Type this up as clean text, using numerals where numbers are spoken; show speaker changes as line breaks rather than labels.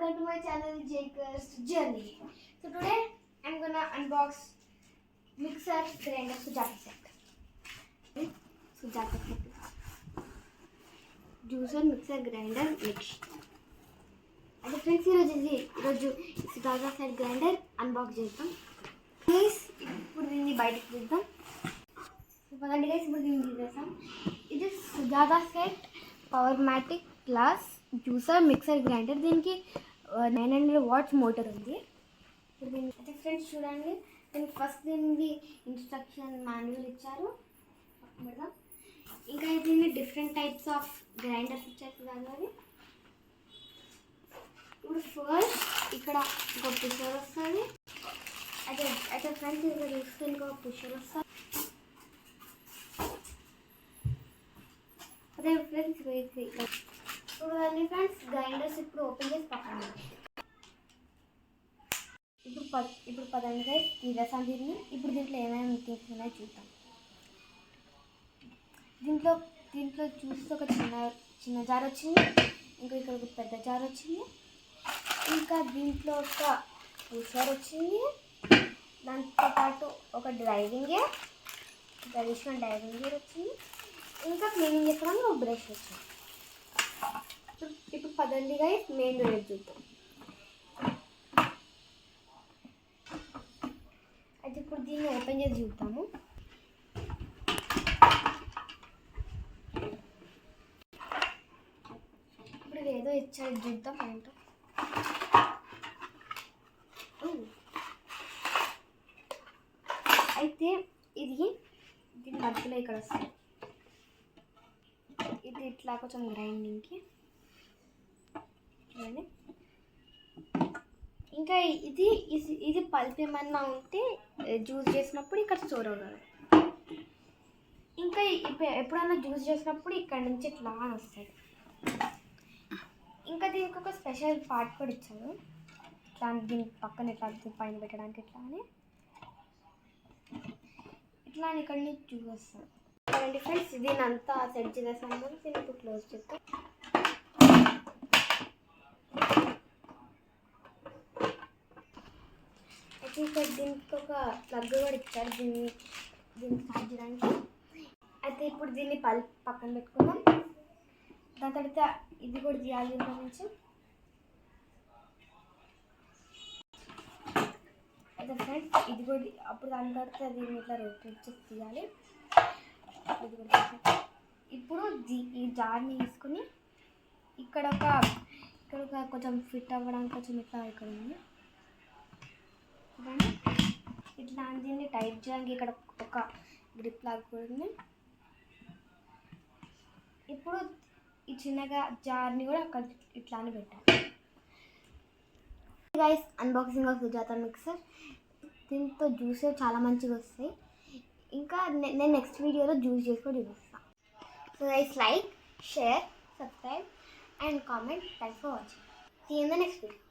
welcome to my channel Jaykar's Journey. So today I'm gonna unbox mixer grinder Sujata set. Sujata set. Juicer mixer grinder mix. And friends, ఈరోజు Sujata set grinder unbox చేద్దాం. Guys, ఇప్పుడు దీన్ని బయటకు తీద్దాం. పదండి guys, ఇప్పుడు దీన్ని తీసేద్దాం. ఇది Sujata set Powermatic Plus juicer mixer grinder. దీనికి 900 వాట్స్ మోటార్ ఉంది. అయితే ఫ్రెండ్స్ చూడండి, దీనికి ఫస్ట్ దీనికి ఇన్స్ట్రక్షన్ మాన్యువల్ ఇచ్చారు. ఇంకా దీన్ని డిఫరెంట్ టైప్స్ ఆఫ్ గ్రైండర్స్ ఇచ్చారు చూడండి. ఇప్పుడు ఫస్ట్ ఇక్కడ ఇంకో పుషర్ వస్తుంది. అయితే ఫ్రెండ్స్ ఇక్కడ చూస్తే ఇంకో పుషర్ వస్తుంది. అదే ఫ్రెండ్స్ చూడండి ఫ్రెండ్స్, గ్రైండర్స్ ఇప్పుడు ఓపెన్ చేసి పక్కన ఇప్పుడు పదండి గైస్ తీసేసాం దీన్ని. ఇప్పుడు దీంట్లో ఏమేమి థింగ్స్ ఉన్నాయో చూద్దాం. దీంట్లో చూస్తే ఒక చిన్న జార్ వచ్చింది, ఇంకా ఇక్కడ ఒక పెద్ద జార్ వచ్చింది, ఇంకా దీంట్లో ఒక పుషర్ వచ్చింది, దాంతో పాటు ఒక ట్రెడిషనల్ డ్రైవింగ్ గేర్ వచ్చింది, ఇంకా క్లీనింగ్ చేసుకోవడానికి ఒక బ్రష్ వచ్చింది. ఇప్పుడు పదండి గైస్ మెయిన్ యూనిట్ చూద్దాం. అయితే ఇప్పుడు దీన్ని ఓపెన్ చేసి చూద్దాము. ఇప్పుడు ఏదో ఇచ్చాడు చూద్దాం ఏంటో. అయితే దీని మధ్యలో ఇక్కడ వస్తుంది. ఇది ఇట్లా కొంచెం గ్రైండింగ్కి చూడండి. ఇంకా ఇది పల్ప్ ఏమన్నా ఉంటే జ్యూస్ చేసినప్పుడు ఇక్కడ స్టోర్ అవుతుంది. ఇంకా ఎప్పుడైనా జ్యూస్ చేసినప్పుడు ఇక్కడ నుంచి ఇట్లా వస్తుంది. ఇంకా దీనికి ఒక స్పెషల్ పార్ట్ కూడా ఇచ్చారు. ఇట్లా దీని పక్కన ఇట్లా పైన పెట్టడానికి ఇట్లా అని ఇక్కడ నుంచి జ్యూస్ వస్తుంది. చూడండి ఫ్రెండ్స్, దీని అంతా సెట్ చేసేసాను. దీన్ని ఇప్పుడు క్లోజ్ చేస్తాం. అయితే ఇక్కడ దీనికి ఒక ప్లగ్ కూడా ఇచ్చారు దీన్ని స్టార్ట్ చేయడానికి. అయితే ఇప్పుడు దీన్ని పక్కన పెట్టుకుందాం. దాని తర్వాత ఇది కూడా తీయాలి దీంట్లో నుంచి. అయితే ఫ్రెండ్స్ ఇది కూడా అప్పుడు దాని తర్వాత దీన్ని ఇట్లా రొటేట్ చేసి తీయాలి. ఇప్పుడు ఈ జార్ని తీసుకుని ఇక్కడ ఒక కొంచెం ఫిట్ అవ్వడానికి కొంచెం ఇట్లా ఇక్కడ ఉంది చూడండి. ఇట్లా దీన్ని టైట్ చేయడానికి ఇక్కడ ఒక గ్రిప్ లాగా కూడా ఉంది. ఇప్పుడు ఈ చిన్నగా జార్ని కూడా అక్కడ ఇట్లా అని పెట్టాలి. Guys, unboxing of Sujatha mixer. దీంతో జ్యూస్ చాలా మంచిగా వస్తాయి. ఇంకా నేను నెక్స్ట్ వీడియోలో జ్యూస్ చేసి కూడా చూపిస్తాను. So guys, like, share, subscribe and comment. Thanks for watching. See you in the next video.